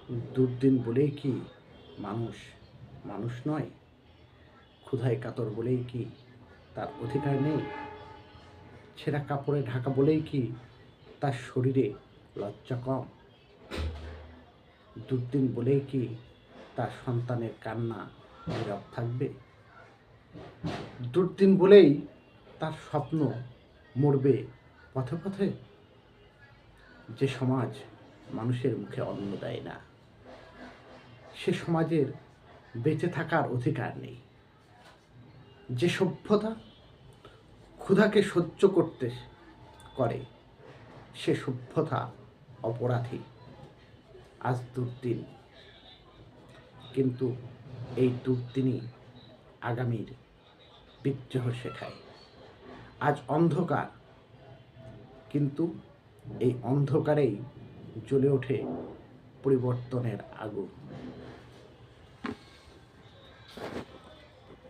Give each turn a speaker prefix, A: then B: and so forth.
A: দুর্দিন বলেই কি মানুষ মানুষ নয়? ক্ষুধায় কাতর বলেই কি তার অধিকার নেই? ছেঁড়া কাপড়ে ঢাকা বলেই কি তার শরীরে লজ্জা কম? দুর্দিন বলেই কি তার সন্তানের কান্না নীরব থাকবে? দুর্দিন বলেই তার স্বপ্ন মরবে পথে পথে? যে সমাজ মানুষের মুখে অন্ন দেয় না, সে সমাজের বেঁচে থাকার অধিকার নেই। যে সভ্যতা ক্ষুধাকে সহ্য করতে করে, সে সভ্যতা অপরাধী। আজ দুর্দিন, কিন্তু এই দুর্দিনই আগামীর বিদ্রোহ শেখায়। আজ অন্ধকার, কিন্তু এই অন্ধকারেই জ্বলে ওঠে পরিবর্তনের আগুন।